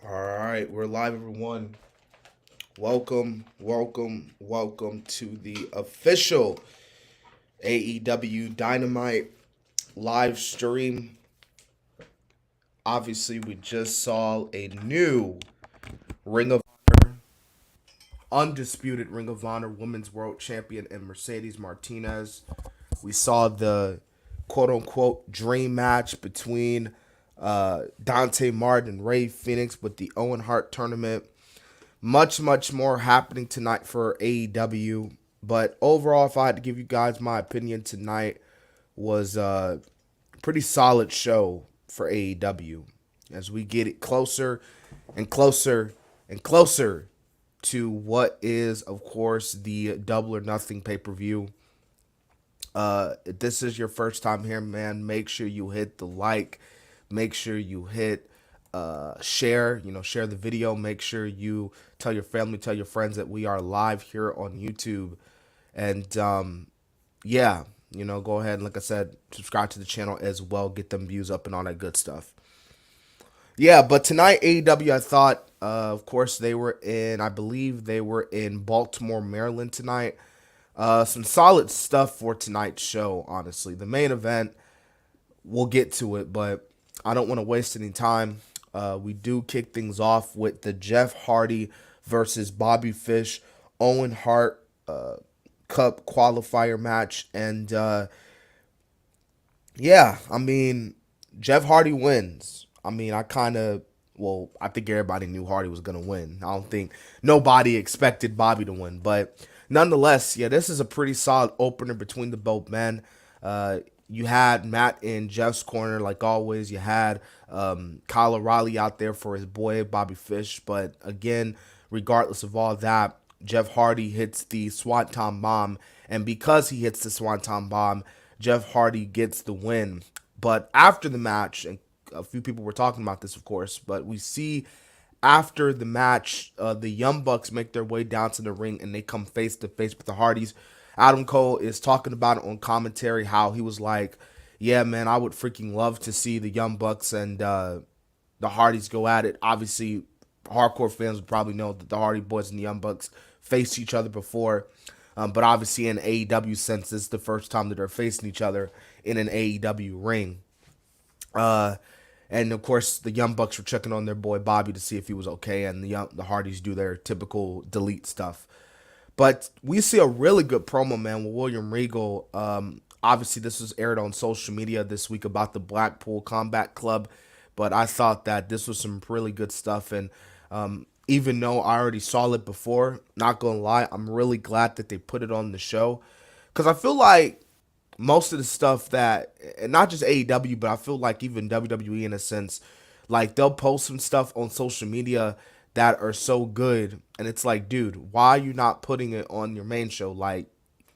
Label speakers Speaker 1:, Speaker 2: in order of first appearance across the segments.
Speaker 1: All right, we're live, everyone. Welcome to the official AEW Dynamite live stream. Obviously, we just saw a new Ring of Honor, undisputed Ring of Honor Women's World Champion in Mercedes Martinez. We saw the quote unquote dream match between Dante Martin and Ray Phoenix with the Owen Hart tournament. Much more happening tonight for AEW. But overall, if I had to give you guys my opinion tonight, was a pretty solid show for AEW as we get it closer and closer and closer to what is, of course, the Double or Nothing pay per view. If this is your first time here, man, make sure you hit the like, make sure you hit share, share the video, make sure you tell your family, tell your friends that we are live here on YouTube. And yeah, go ahead and, like I said, subscribe to the channel as well, get them views up and all that good stuff. Yeah, but tonight AEW, I thought, of course, I believe they were in Baltimore, Maryland tonight. Some solid stuff for tonight's show, honestly. The main event, we'll get to it, but I don't want to waste any time. We do kick things off with the Jeff Hardy versus Bobby Fish Owen Hart Cup qualifier match. And yeah, I mean, Jeff Hardy wins. I mean, I think everybody knew Hardy was going to win. I don't think nobody expected Bobby to win. But nonetheless, yeah, this is a pretty solid opener between the both men. You had Matt in Jeff's corner, like always. You had Kyle O'Reilly out there for his boy, Bobby Fish. But again, regardless of all that, Jeff Hardy hits the Swanton Bomb. And because he hits the Swanton Bomb, Jeff Hardy gets the win. But after the match, and a few people were talking about this, of course, but we see after the match, the Young Bucks make their way down to the ring and they come face to face with the Hardys. Adam Cole is talking about it on commentary, how he was like, yeah, man, I would freaking love to see the Young Bucks and the Hardys go at it. Obviously, hardcore fans would probably know that the Hardy Boys and the Young Bucks faced each other before. But obviously, in AEW sense, this is the first time that they're facing each other in an AEW ring. Uh, and of course, the Young Bucks were checking on their boy Bobby to see if he was okay, and the Hardys do their typical delete stuff. But we see a really good promo, man, with William Regal. Obviously, this was aired on social media this week about the Blackpool Combat Club, but I thought that this was some really good stuff. And even though I already saw it before, not gonna lie, I'm really glad that they put it on the show because I feel like most of the stuff that, and not just AEW, but I feel like even WWE in a sense, like they'll post some stuff on social media that are so good, and it's like, dude, why are you not putting it on your main show? Like,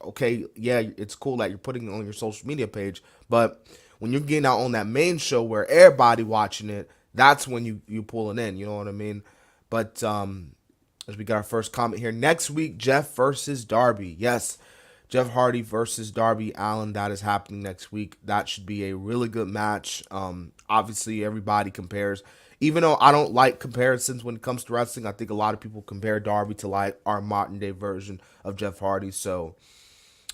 Speaker 1: okay, yeah, it's cool that you're putting it on your social media page, but when you're getting out on that main show where everybody watching it, that's when you pull it in. You know what I mean? But as we got our first comment here, next week, Jeff versus Darby. Yes, Jeff Hardy versus Darby Allin. That is happening next week. That should be a really good match. Obviously, everybody compares. Even though I don't like comparisons when it comes to wrestling, I think a lot of people compare Darby to like our modern day version of Jeff Hardy. So,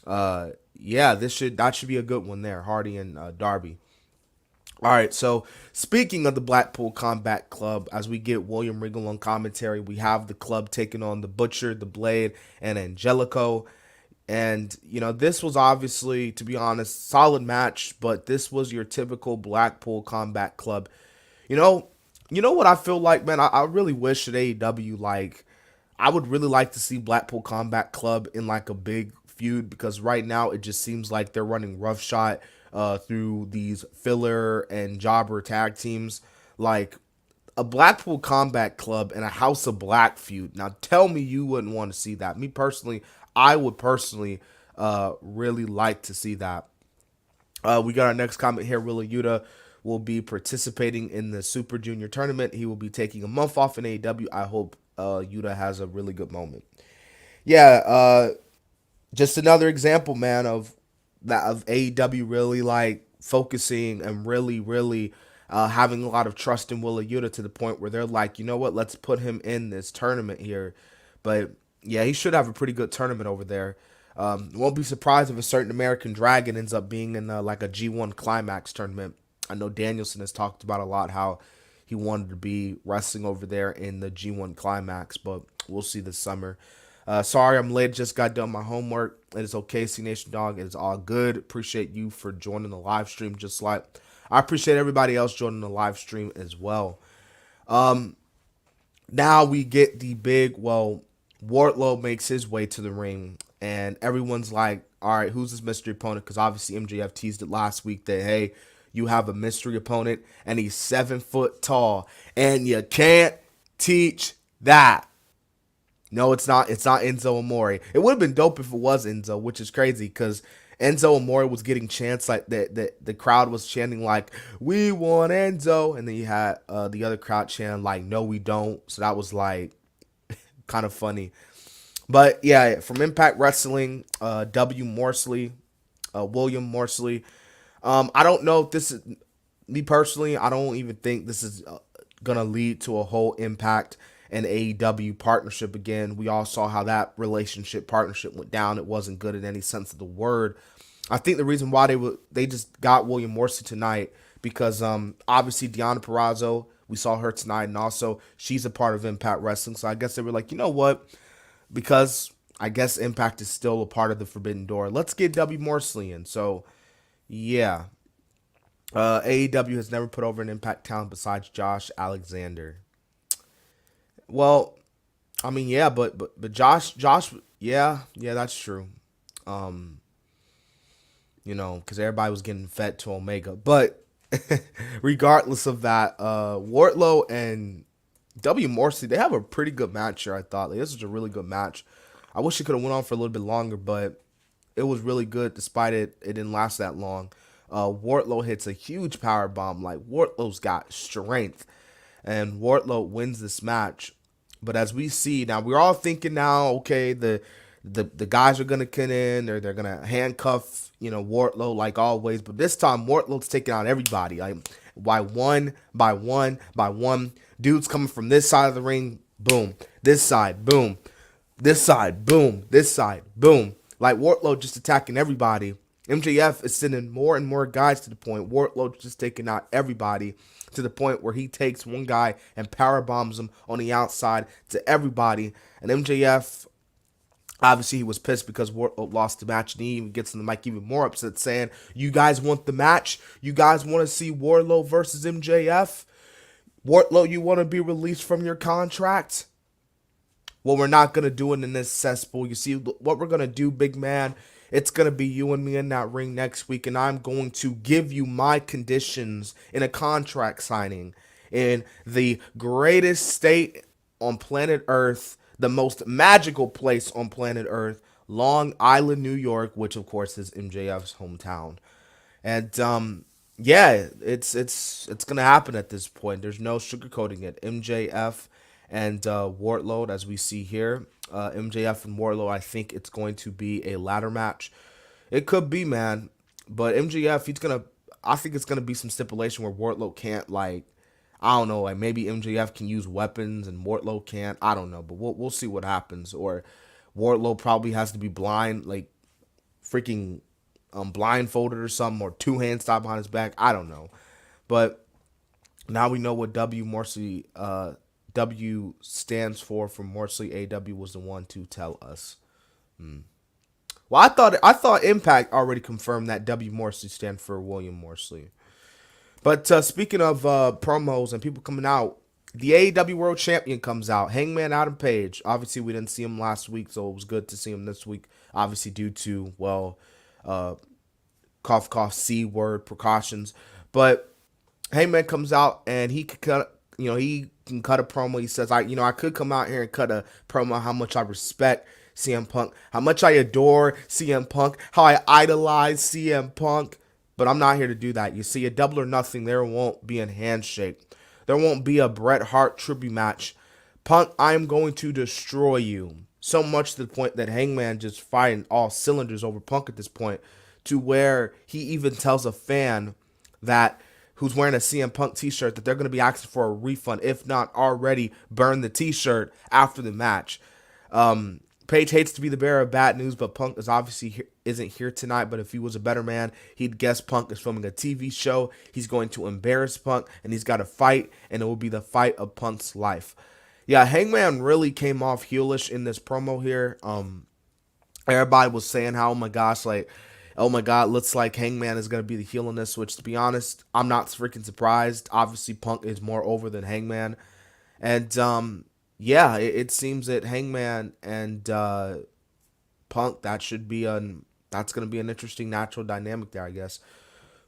Speaker 1: yeah, that should be a good one there, Hardy and Darby. All right, so speaking of the Blackpool Combat Club, as we get William Regal on commentary, we have the club taking on the Butcher, the Blade, and Angelico. And, this was obviously, to be honest, solid match, but this was your typical Blackpool Combat Club. You know, you know what I feel like, man? I really wish at AEW, like, I would really like to see Blackpool Combat Club in like a big feud because right now it just seems like they're running roughshod through these filler and jobber tag teams. Like a Blackpool Combat Club and a House of Black feud. Now tell me you wouldn't want to see that. Me personally, I would personally really like to see that. We got our next comment here. Willa Yuta will be participating in the Super Junior tournament. He will be taking a month off in AEW. I hope Yuta has a really good moment. Yeah, just another example, man, of AEW really like focusing and really having a lot of trust in Willa Yuta to the point where they're like, you know what, let's put him in this tournament here. But yeah, he should have a pretty good tournament over there. Won't be surprised if a certain American Dragon ends up being in like a G1 Climax tournament. I know Danielson has talked about a lot how he wanted to be wrestling over there in the G1 Climax, but we'll see this summer. Sorry I'm late. Just got done my homework. It is okay, C Nation Dog. It is all good. Appreciate you for joining the live stream. Just like I appreciate everybody else joining the live stream as well. Now we get the big, Wardlow makes his way to the ring, and everyone's like, all right, who's this mystery opponent? Because obviously MJF teased it last week that, hey, you have a mystery opponent, and he's 7 foot tall, and you can't teach that. No, it's not. It's not Enzo Amore. It would have been dope if it was Enzo, which is crazy because Enzo Amore was getting chants like that. The crowd was chanting like, "We want Enzo," and then you had the other crowd chanting like, "No, we don't." So that was like kind of funny. But yeah, from Impact Wrestling, William Morsley. I don't know if this is me personally. I don't even think this is gonna lead to a whole Impact and AEW partnership again. We all saw how that partnership went down. It wasn't good in any sense of the word. I think the reason why they just got William Morrissey tonight because obviously Deonna Purrazzo, we saw her tonight, and also she's a part of Impact Wrestling. So I guess they were like, you know what? Because I guess Impact is still a part of the Forbidden Door. Let's get W. Morsley in. So yeah. AEW has never put over an Impact talent besides Josh Alexander. Well, I mean, yeah, but Josh, yeah, that's true. Because everybody was getting fed to Omega. But regardless of that, Wardlow and W. Morrissey, they have a pretty good match here, I thought. Like, this was a really good match. I wish it could have went on for a little bit longer, but it was really good despite it didn't last that long. Wardlow hits a huge power bomb. Like, Wardlow's got strength. And Wardlow wins this match. But as we see now, we're all thinking now, okay, the guys are gonna get in, or they're gonna handcuff, Wardlow like always. But this time, Wardlow's taking out everybody, like by one, by one, by one. Dudes coming from this side of the ring, boom. This side, boom. This side, boom. This side, boom. Like Wardlow just attacking everybody. MJF is sending more and more guys to the point. Wardlow just taking out everybody to the point where he takes one guy and power bombs him on the outside to everybody. And MJF, obviously he was pissed because Wardlow lost the match, and he even gets in the mic even more upset saying, you guys want the match? You guys want to see Wardlow versus MJF? Wardlow, you want to be released from your contract? Well, we're not going to do it in this cesspool. You see, what we're going to do, big man, it's going to be you and me in that ring next week, and I'm going to give you my conditions in a contract signing in the greatest state on planet Earth, the most magical place on planet Earth, Long Island, New York, which, of course, is MJF's hometown. And, yeah, it's going to happen at this point. There's no sugarcoating it. MJF and Wardlow, as we see here. MJF and Wardlow, I think it's going to be a ladder match. It could be, man. But MJF, I think it's going to be some stipulation where Wardlow can't, like, I don't know, like maybe MJF can use weapons and Wardlow can't. I don't know, but we'll see what happens. Or Wardlow probably has to be blind, like freaking blindfolded or something, or two hands tied behind his back. I don't know. But now we know what W stands for Morsley. AW was the one to tell us. Well, I thought Impact already confirmed that W Morsley stand for William Morsley. But speaking of promos and people coming out, the AEW World Champion comes out. Hangman Adam Page. Obviously, we didn't see him last week, so it was good to see him this week. Obviously, due to cough cough C word precautions. But Hangman comes out and he could cut. He can cut a promo. He says, I could come out here and cut a promo how much I respect CM Punk, how much I adore CM Punk, how I idolize CM Punk, but I'm not here to do that. You see, a Double or Nothing, there won't be a handshake. There won't be a Bret Hart tribute match. Punk, I'm going to destroy you. So much to the point that Hangman just firing all cylinders over Punk at this point, to where he even tells a fan that who's wearing a CM Punk t-shirt that they're going to be asking for a refund, if not already burn the t-shirt after the match. Paige hates to be the bearer of bad news, but Punk is obviously isn't here tonight. But if he was a better man, he'd guess Punk is filming a TV show. He's going to embarrass Punk, and he's got to fight, and it will be the fight of Punk's life. Yeah, Hangman really came off heelish in this promo here. Everybody was saying how, oh my gosh, like, oh my God, looks like Hangman is going to be the heel in this, which, to be honest, I'm not freaking surprised. Obviously, Punk is more over than Hangman. And, yeah, it seems that Hangman and Punk, that's going to be an interesting natural dynamic there, I guess.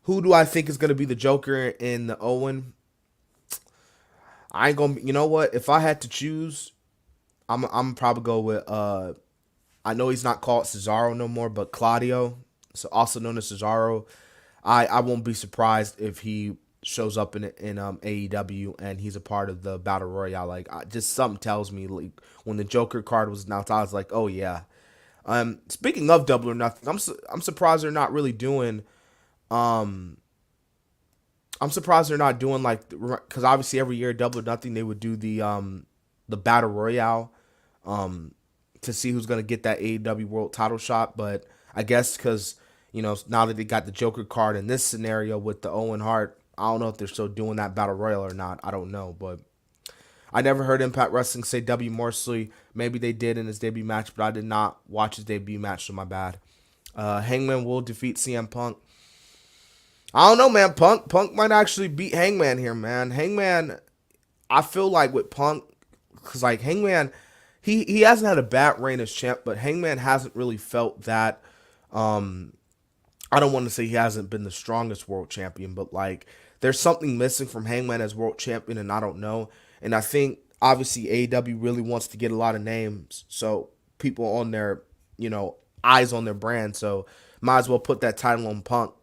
Speaker 1: Who do I think is going to be the Joker in the Owen? I ain't going to, you know what? If I had to choose, I'm probably go with, I know he's not called Cesaro no more, but Claudio, so also known as Cesaro. I won't be surprised if he shows up in AEW and he's a part of the Battle Royale. Like, just something tells me, like, when the Joker card was announced, I was like, oh yeah. Speaking of Double or Nothing, I'm surprised they're not really doing. I'm surprised they're not doing, like, because obviously every year Double or Nothing they would do the Battle Royale, to see who's gonna get that AEW World Title shot. But I guess because, you know, now that they got the Joker card in this scenario with the Owen Hart, I don't know if they're still doing that Battle Royal or not. I don't know, but I never heard Impact Wrestling say W. Morsley. Maybe they did in his debut match, but I did not watch his debut match, so my bad. Hangman will defeat CM Punk. I don't know, man. Punk might actually beat Hangman here, man. Hangman, I feel like with Punk, because, like, Hangman, he hasn't had a bad reign as champ, but Hangman hasn't really felt that. I don't want to say he hasn't been the strongest world champion, but, like, there's something missing from Hangman as world champion, and I don't know. And I think, obviously, AEW really wants to get a lot of names, so people on their, you know, eyes on their brand, so might as well put that title on Punk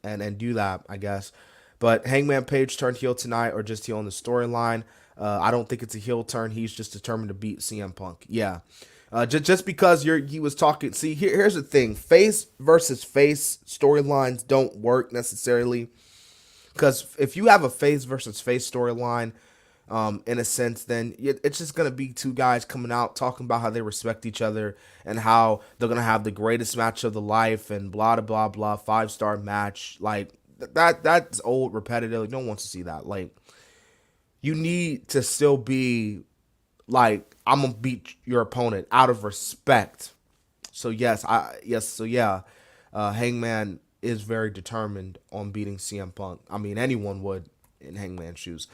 Speaker 1: and do that, I guess. But Hangman Page turned heel tonight, or just heel on the storyline. I don't think it's a heel turn. He's just determined to beat CM Punk. Yeah. Just because he was talking. See, here's the thing. Face versus face storylines don't work necessarily. Because if you have a face versus face storyline, in a sense, then it's just going to be two guys coming out talking about how they respect each other and how they're going to have the greatest match of the life and blah, blah, blah, 5-star match. Like, that's old, repetitive. Like, no one wants to see that. Like, you need to still be like, I'm going to beat your opponent out of respect. So, Hangman is very determined on beating CM Punk. I mean, anyone would in Hangman's shoes.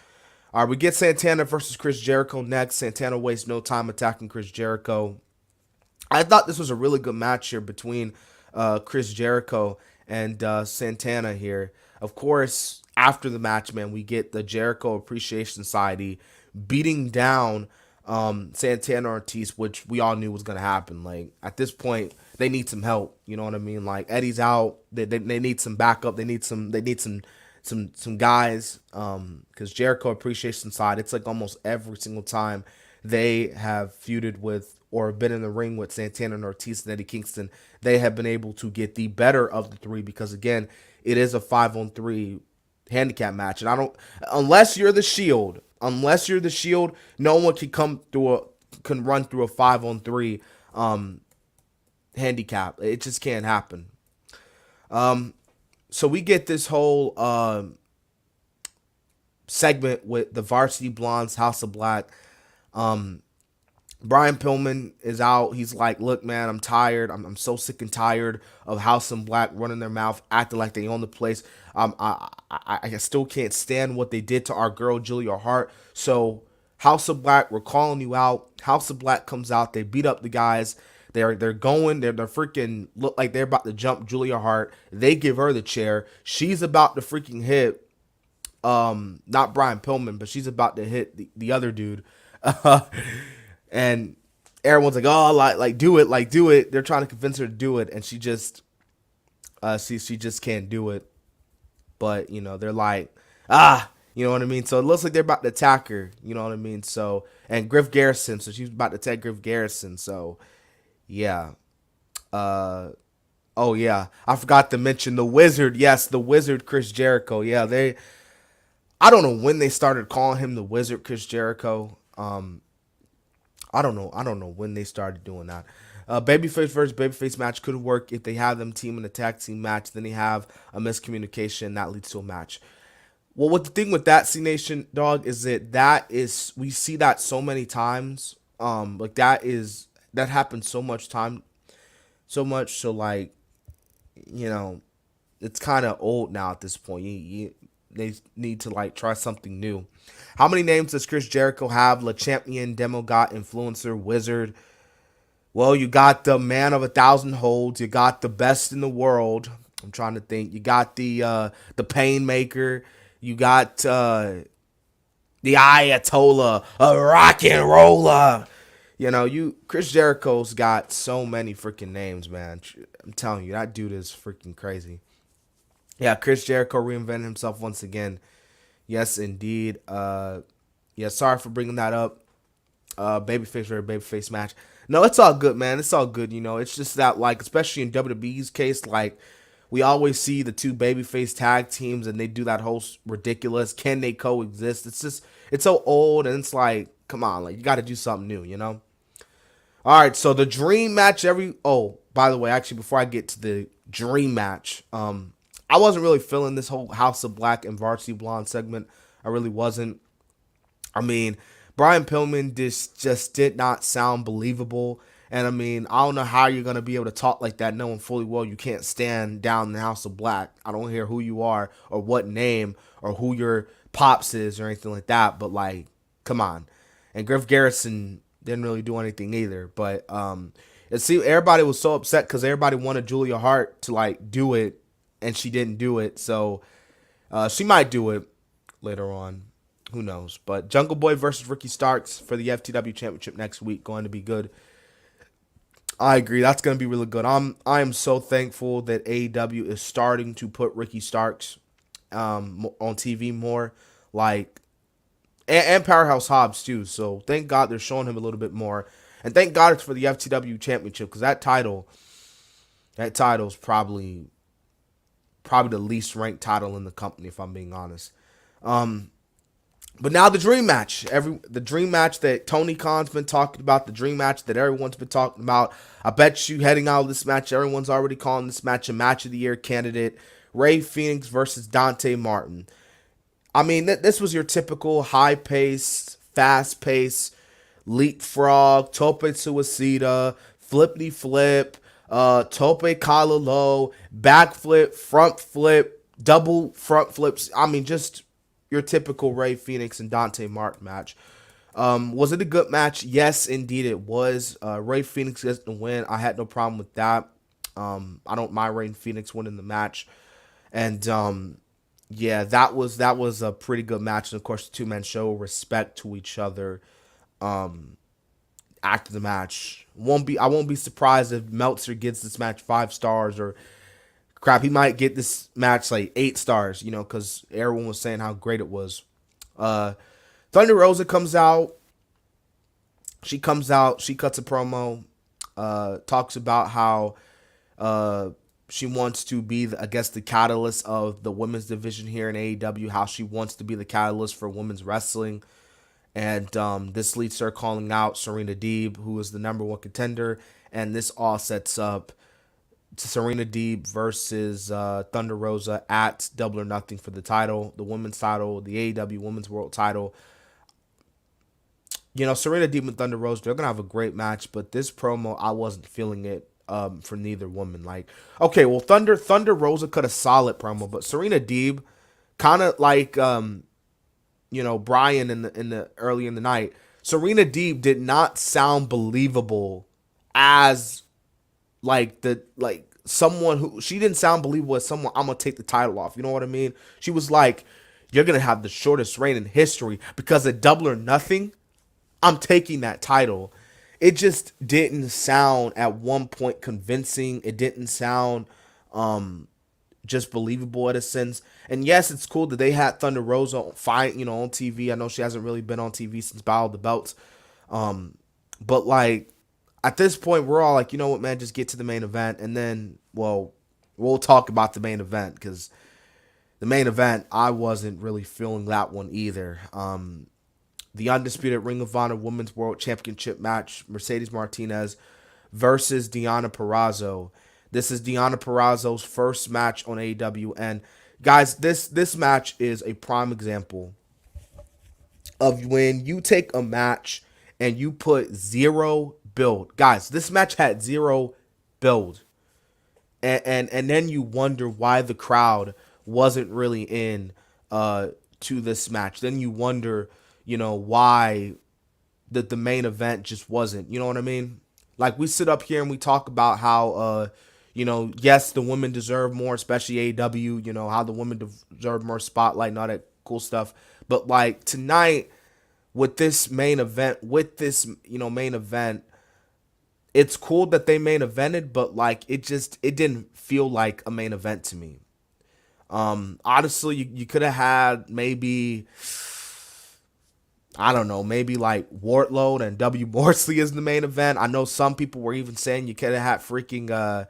Speaker 1: All right, we get Santana versus Chris Jericho next. Santana wastes no time attacking Chris Jericho. I thought this was a really good match here between Chris Jericho and Santana here. Of course, after the match, man, we get the Jericho Appreciation Society beating down Santana Ortiz, which we all knew was going to happen. Like, at this point, they need some help. You know what I mean? Like, Eddie's out. They need some backup. They need some guys, because Jericho Appreciation Side, it's like almost every single time they have feuded with or been in the ring with Santana and Ortiz and Eddie Kingston, they have been able to get the better of the three, because again, it is a 5-on-3 handicap match, and unless you're the Shield, no one can run through a 5-on-3 handicap. It just can't happen. So we get this whole segment with the Varsity Blondes, House of Black. Brian Pillman is out. He's like, look, man, I'm tired. I'm so sick and tired of House of Black running their mouth, acting like they own the place. I still can't stand what they did to our girl, Julia Hart. So House of Black, we're calling you out. House of Black comes out. They beat up the guys. They're freaking look like they're about to jump Julia Hart. They give her the chair. She's about to freaking hit, not Brian Pillman, but she's about to hit the other dude. And everyone's like, oh, like do it. They're trying to convince her to do it, and she just can't do it. But, you know, they're like, you know what I mean? So it looks like they're about to attack her, you know what I mean? So, and Griff Garrison, so she's about to attack Griff Garrison, so yeah. Oh yeah, I forgot to mention the Wizard. Yes, the Wizard, Chris Jericho. Yeah, I don't know when they started calling him the Wizard, Chris Jericho. I don't know. I don't know when they started doing that. Babyface versus babyface match could work if they have them team in a tag team match. Then they have a miscommunication that leads to a match. Well, what the thing with that C Nation dog is that is we see that so many times. Like that happens so much time, so much so like you know it's kind of old now at this point. They need to like try something new. How many names does Chris Jericho have? Le Champion, Demo God, Influencer, Wizard. Well, you got the Man of 1,000 Holds. You got the Best in the World. I'm trying to think. You got the Painmaker. You got the Ayatollah, a rock and roller. You Chris Jericho's got so many freaking names, man. I'm telling you, that dude is freaking crazy. Yeah, Chris Jericho reinvented himself once again. Yes, indeed. Yeah, sorry for bringing that up. Babyface or babyface match. No, it's all good, man. It's all good. It's just that, like, especially in WWE's case, like, we always see the two babyface tag teams and they do that whole ridiculous, can they coexist? It's so old and it's like, come on, like, you got to do something new. All right, so the dream match oh, by the way, actually, before I get to the dream match, I wasn't really feeling this whole House of Black and Varsity Blonde segment. I really wasn't. I mean, Brian Pillman just did not sound believable. And I mean, I don't know how you're going to be able to talk like that knowing fully well you can't stand down in the House of Black. I don't care who you are or what name or who your pops is or anything like that. But, like, come on. And Griff Garrison didn't really do anything either. But everybody was so upset because everybody wanted Julia Hart to, like, do it. And she didn't do it. So she might do it later on. Who knows? But Jungle Boy versus Ricky Starks for the FTW Championship next week, going to be good. I agree. That's going to be really good. I am so thankful that AEW is starting to put Ricky Starks on TV more, like, and Powerhouse Hobbs too. So thank God they're showing him a little bit more, and thank God it's for the FTW Championship because that title's probably the least ranked title in the company, if I'm being honest. But now the dream match. The dream match that Tony Khan's been talking about, the dream match that everyone's been talking about. I bet you heading out of this match, everyone's already calling this match a match of the year candidate. Rey Fénix versus Dante Martin. I mean, this was your typical high-paced, fast-paced, leapfrog, tope suicida, flippity flip, tope kalalo, backflip, front flip, double front flips. I mean, just your typical Rey Fénix and Dante Martin match. Was it a good match? Yes, indeed it was. Rey Fénix gets the win. I had no problem with that. I don't mind Rey Fénix winning the match. And yeah, that was a pretty good match. And of course, the two men show respect to each other after the match. I won't be surprised if Meltzer gets this match 5 stars or crap, he might get this match like 8 stars, because everyone was saying how great it was. Thunder Rosa comes out. She cuts a promo, talks about how she wants to be, the catalyst of the women's division here in AEW, how she wants to be the catalyst for women's wrestling. And this leads to her calling out Serena Deeb, who is the number 1 contender. And this all sets up to Serena Deeb versus Thunder Rosa at Double or Nothing for the title, the women's title, the AEW Women's World title. Serena Deeb and Thunder Rosa, they're going to have a great match, but this promo, I wasn't feeling it for neither woman. Like, okay, well, Thunder Rosa cut a solid promo, but Serena Deeb, kind of like, Brian in the early in the night, Serena Deeb did not sound believable as someone who, she didn't sound believable as someone, I'm gonna take the title off. You know what I mean? She was like, you're gonna have the shortest reign in history because at Double or Nothing, I'm taking that title. It just didn't sound at one point convincing. It didn't sound just believable in a sense. And yes, it's cool that they had Thunder Rosa on TV. I know she hasn't really been on TV since Battle of the Belts. But like, at this point, we're all like, you know what, man, just get to the main event. And then, well, we'll talk about the main event because The main event, I wasn't really feeling that one either. The undisputed Ring of Honor Women's World Championship match, Mercedes Martinez versus Deonna Purrazzo. This is Deonna Purrazzo's first match on AEW, and guys, this match is a prime example of when you take a match and you put zero build. Guys, this match had zero build. And then you wonder why the crowd wasn't really in to this match. Then you wonder, why the main event just wasn't. You know what I mean? Like, we sit up here and we talk about how yes, the women deserve more, especially AEW, how the women deserve more spotlight and all that cool stuff. But like tonight with this main event, main event, it's cool that they main evented, but like it didn't feel like a main event to me. Honestly, you could have had maybe, I don't know, maybe like Wardlow and W. Morsley as the main event. I know some people were even saying you could have had freaking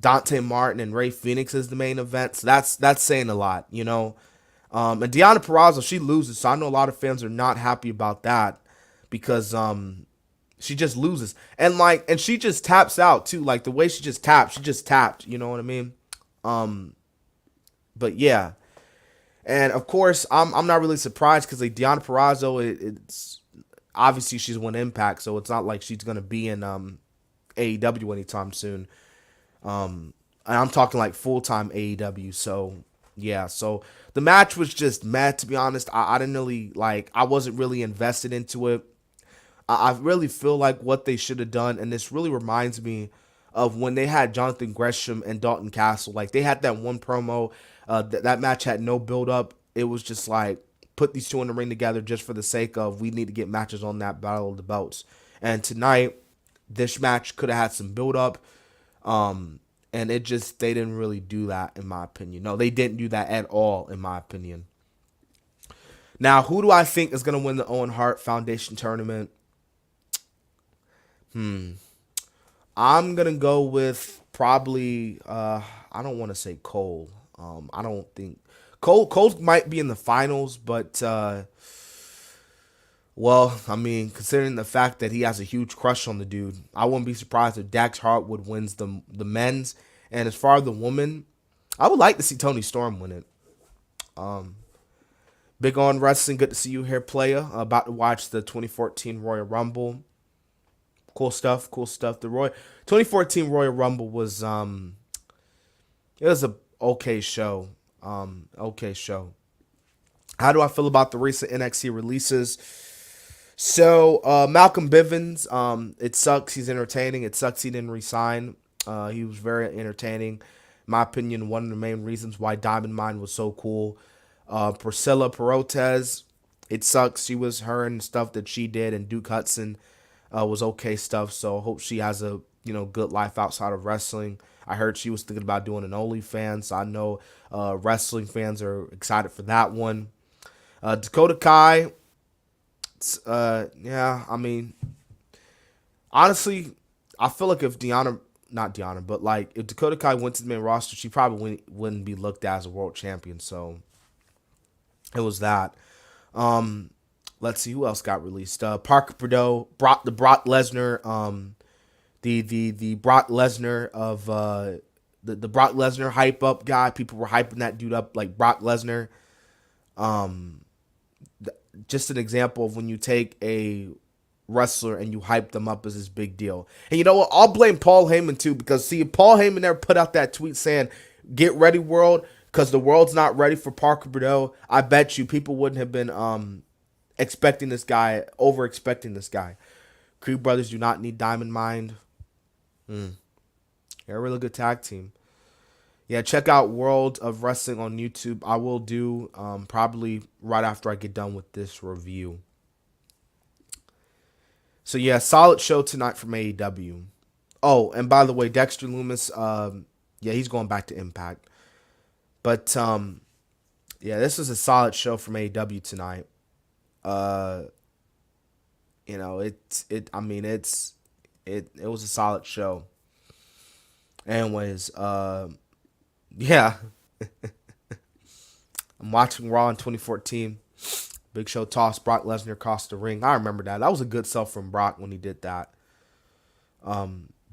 Speaker 1: Dante Martin and Ray Phoenix as the main event. So that's saying a lot, And Deonna Purrazzo, she loses, so I know a lot of fans are not happy about that because she just loses. And she just taps out too. Like the way she just tapped, you know what I mean? But yeah. And of course, I'm not really surprised because like Deonna Purrazzo, it's obviously she's won Impact, so it's not like she's gonna be in AEW anytime soon. And I'm talking like full time AEW. So yeah, so the match was just mad, to be honest. I didn't really I wasn't really invested into it. I really feel like what they should have done, and this really reminds me of when they had Jonathan Gresham and Dalton Castle. Like they had that one promo. That match had no build up. It was just like put these two in the ring together just for the sake of we need to get matches on that Battle of the Belts. And tonight, this match could have had some build up. And they didn't really do that in my opinion. No, they didn't do that at all in my opinion. Now, who do I think is going to win the Owen Hart Foundation tournament? I'm going to go with probably, I don't want to say Cole. I don't think Cole might be in the finals, but well, I mean, considering the fact that he has a huge crush on the dude, I wouldn't be surprised if Dax Hartwood wins the men's. And as far as the woman, I would like to see Toni Storm win it. Big on wrestling, good to see you here, playa. About to watch the 2014 Royal Rumble. Cool stuff, cool stuff. The 2014 Royal Rumble was it was a okay show. Okay show. How do I feel about the recent NXT releases? So Malcolm Bivens, it sucks. He's entertaining. It sucks he didn't resign. He was very entertaining. In my opinion, one of the main reasons why Diamond Mine was so cool. Priscilla Perotez, it sucks. She was her and stuff that she did, and Duke Hudson was okay stuff. So I hope she has a good life outside of wrestling. I heard she was thinking about doing an OnlyFans. So I know wrestling fans are excited for that one. Dakota Kai, yeah, I mean, honestly, I feel like if not Deonna, but like if Dakota Kai went to the main roster, she probably wouldn't be looked at as a world champion. So it was that. Let's see who else got released. Parker Bordeaux, the Brock Lesnar, the Brock Lesnar of the Brock Lesnar hype up guy. People were hyping that dude up like Brock Lesnar. Just an example of when you take a wrestler and you hype them up as this big deal. And you know what? I'll blame Paul Heyman too, because see, Paul Heyman never put out that tweet saying, "Get ready, world," because the world's not ready for Parker Bordeaux. I bet you people wouldn't have been expecting this guy, over expecting this guy. Creed Brothers do not need Diamond Mine. They're a really good tag team. Yeah, check out World of Wrestling on YouTube. I will do probably right after I get done with this review. So yeah, solid show tonight from AEW. Oh, and by the way, Dexter Lumis, yeah, he's going back to Impact. But yeah, this was a solid show from AEW tonight. You know, it was a solid show. Anyways, yeah. I'm watching Raw in 2014. Big Show tossed Brock Lesnar across the ring. I remember that. That was a good sell from Brock when he did that.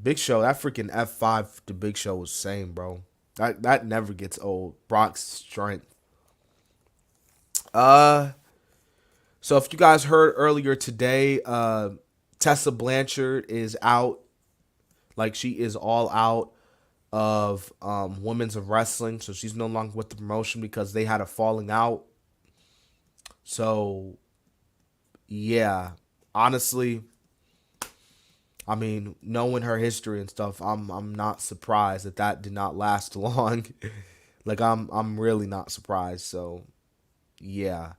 Speaker 1: Big Show, that freaking F5 to Big Show was same, bro. That never gets old. Brock's strength. So if you guys heard earlier today, Tessa Blanchard is out. Like, she is all out of women's of wrestling. So she's no longer with the promotion because they had a falling out. So, yeah. Honestly, I mean, knowing her history and stuff, I'm not surprised that did not last long. Like, I'm really not surprised. So, yeah.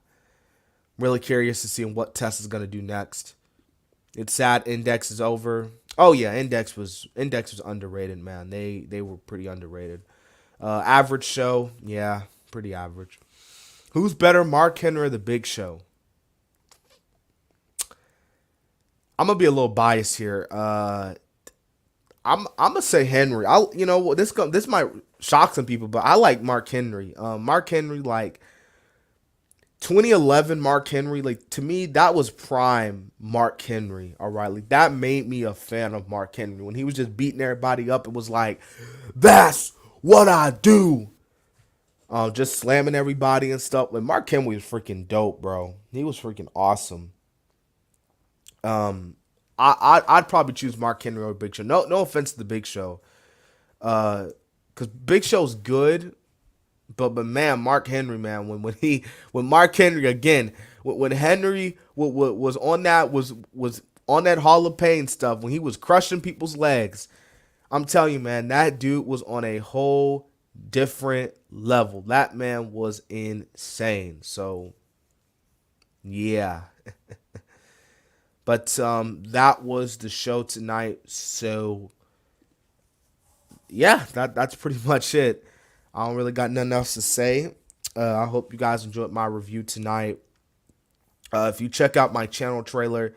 Speaker 1: Really curious to see what Tess is gonna do next. It's sad Index is over. Oh yeah, Index was underrated, man. They were pretty underrated. Average show, yeah, pretty average. Who's better, Mark Henry or the Big Show? I'm gonna be a little biased here. I'm gonna say Henry. This might shock some people, but I like Mark Henry. Mark Henry, like 2011 Mark Henry, like to me that was prime Mark Henry. All right, like that made me a fan of Mark Henry when he was just beating everybody up. It was like, that's what I do. Just slamming everybody and stuff. Like Mark Henry was freaking dope, bro. He was freaking awesome. I'd probably choose Mark Henry over Big Show. No offense to the Big Show, because Big Show's good, but man, Mark Henry, man, when Mark Henry again, when Henry was on that Hall of Pain stuff, when he was crushing people's legs, I'm telling you, man, that dude was on a whole different level. That man was insane. So, yeah. But that was the show tonight. So yeah, that's pretty much it. I don't really got nothing else to say. I hope you guys enjoyed my review tonight. If you check out my channel trailer,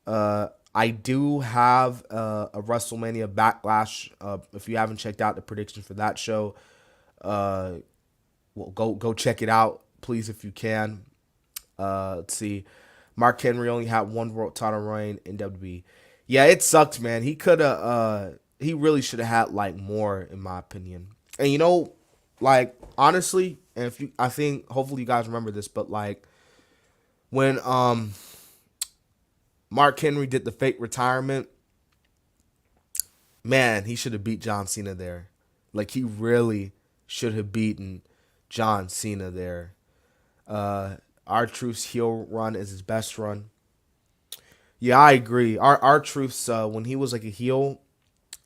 Speaker 1: I do have a WrestleMania Backlash. If you haven't checked out the predictions for that show, well, go check it out, please, if you can. Let's see. Mark Henry only had one world title reign in WWE. Yeah, it sucked, man. He could have, he really should have had like more, in my opinion. And like honestly, and I think hopefully you guys remember this, but like when Mark Henry did the fake retirement, man, he should have beat John Cena there. Like he really should have beaten John Cena there. R-Truth's heel run is his best run. Yeah, I agree. R-Truth's when he was like a heel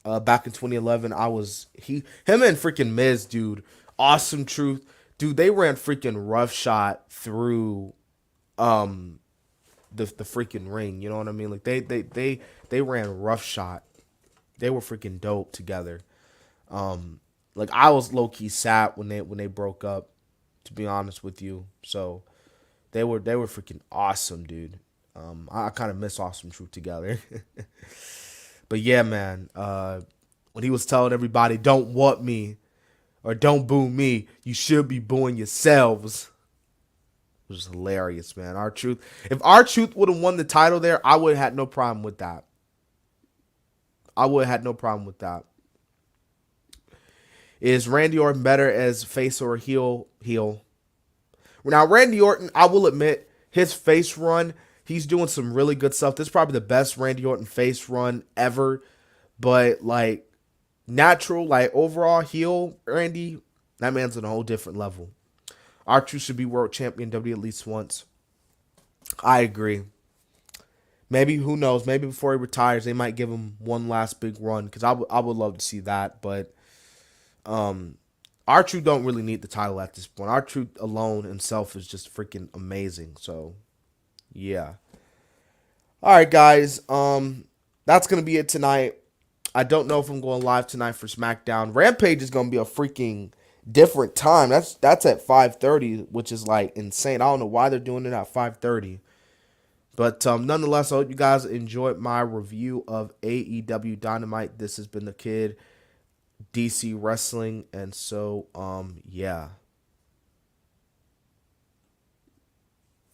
Speaker 1: back in 2011, him and freaking Miz, dude. Awesome Truth. Dude, they ran freaking roughshod through the freaking ring, you know what I mean? Like they ran roughshod. They were freaking dope together. Like I was low key sad when they broke up, to be honest with you. So they were freaking awesome, dude. I kind of miss Awesome Truth together. But yeah, man, when he was telling everybody, don't want me or don't boo me, you should be booing yourselves. It was hilarious, man. R-Truth. If R-Truth would have won the title there, I would have had no problem with that. Is Randy Orton better as face or heel? Now, Randy Orton, I will admit, his face run, he's doing some really good stuff. This is probably the best Randy Orton face run ever. But, like, natural, like, overall heel Randy, that man's on a whole different level. R-Truth should be world champion WWE at least once. I agree. Maybe, who knows, maybe before he retires, they might give him one last big run. Because I would love to see that. But, R-Truth don't really need the title at this point. R-Truth alone himself is just freaking amazing. So, yeah. All right, guys. That's going to be it tonight. I don't know if I'm going live tonight for SmackDown. Rampage is going to be a freaking different time. That's at 5:30, which is like insane. I don't know why they're doing it at 5:30. But nonetheless, I hope you guys enjoyed my review of AEW Dynamite. This has been the Kid, DC Wrestling, and so yeah.